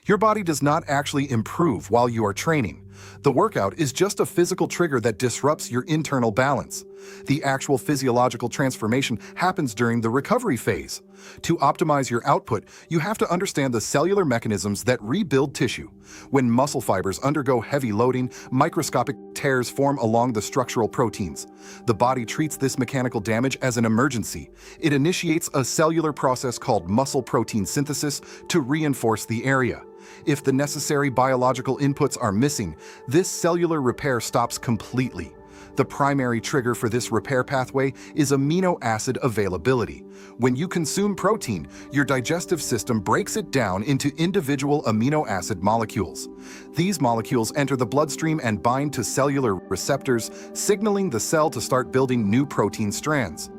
Your body does not actually improve while you are training. The workout is just a physical trigger that disrupts your internal balance. The actual physiological transformation happens during the recovery phase. To optimize your output, you have to understand the cellular mechanisms that rebuild tissue. When muscle fibers undergo heavy loading, microscopic tears form along the structural proteins. The body treats this mechanical damage as an emergency. It initiates a cellular process called muscle protein synthesis to reinforce the area. If the necessary biological inputs are missing, this cellular repair stops completely. The primary trigger for this repair pathway is amino acid availability. When you consume protein, your digestive system breaks it down into individual amino acid molecules. These molecules enter the bloodstream and bind to cellular receptors, signaling the cell to start building new protein strands.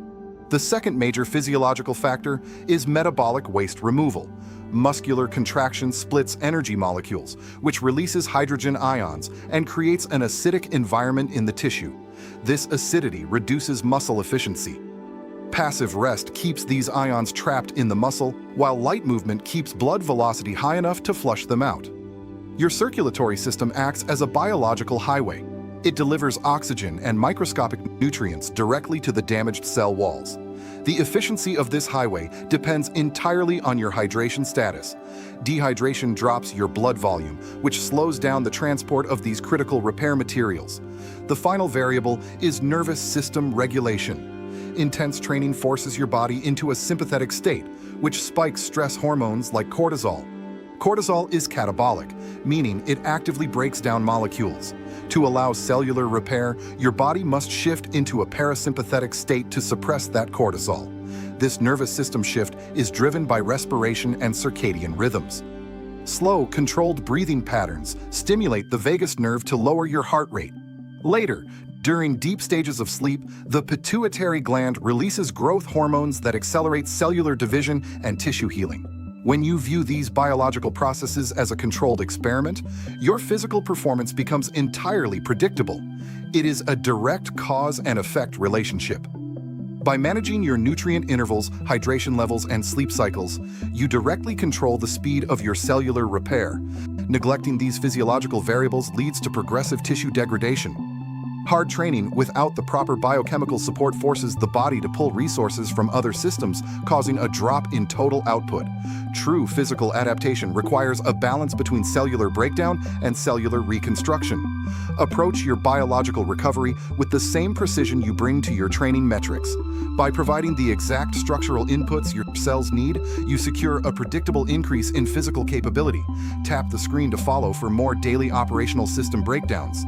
The second major physiological factor is metabolic waste removal. Muscular contraction splits energy molecules, which releases hydrogen ions and creates an acidic environment in the tissue. This acidity reduces muscle efficiency. Passive rest keeps these ions trapped in the muscle, while light movement keeps blood velocity high enough to flush them out. Your circulatory system acts as a biological highway. It delivers oxygen and microscopic nutrients directly to the damaged cell walls. The efficiency of this highway depends entirely on your hydration status. Dehydration drops your blood volume, which slows down the transport of these critical repair materials. The final variable is nervous system regulation. Intense training forces your body into a sympathetic state, which spikes stress hormones like cortisol. Cortisol is catabolic, meaning it actively breaks down molecules. To allow cellular repair, your body must shift into a parasympathetic state to suppress that cortisol. This nervous system shift is driven by respiration and circadian rhythms. Slow, controlled breathing patterns stimulate the vagus nerve to lower your heart rate. Later, during deep stages of sleep, the pituitary gland releases growth hormones that accelerate cellular division and tissue healing. When you view these biological processes as a controlled experiment, your physical performance becomes entirely predictable. It is a direct cause and effect relationship. By managing your nutrient intervals, hydration levels, and sleep cycles, you directly control the speed of your cellular repair. Neglecting these physiological variables leads to progressive tissue degradation. Hard training without the proper biochemical support forces the body to pull resources from other systems, causing a drop in total output. True physical adaptation requires a balance between cellular breakdown and cellular reconstruction. Approach your biological recovery with the same precision you bring to your training metrics. By providing the exact structural inputs your cells need, you secure a predictable increase in physical capability. Tap the screen to follow for more daily operational system breakdowns.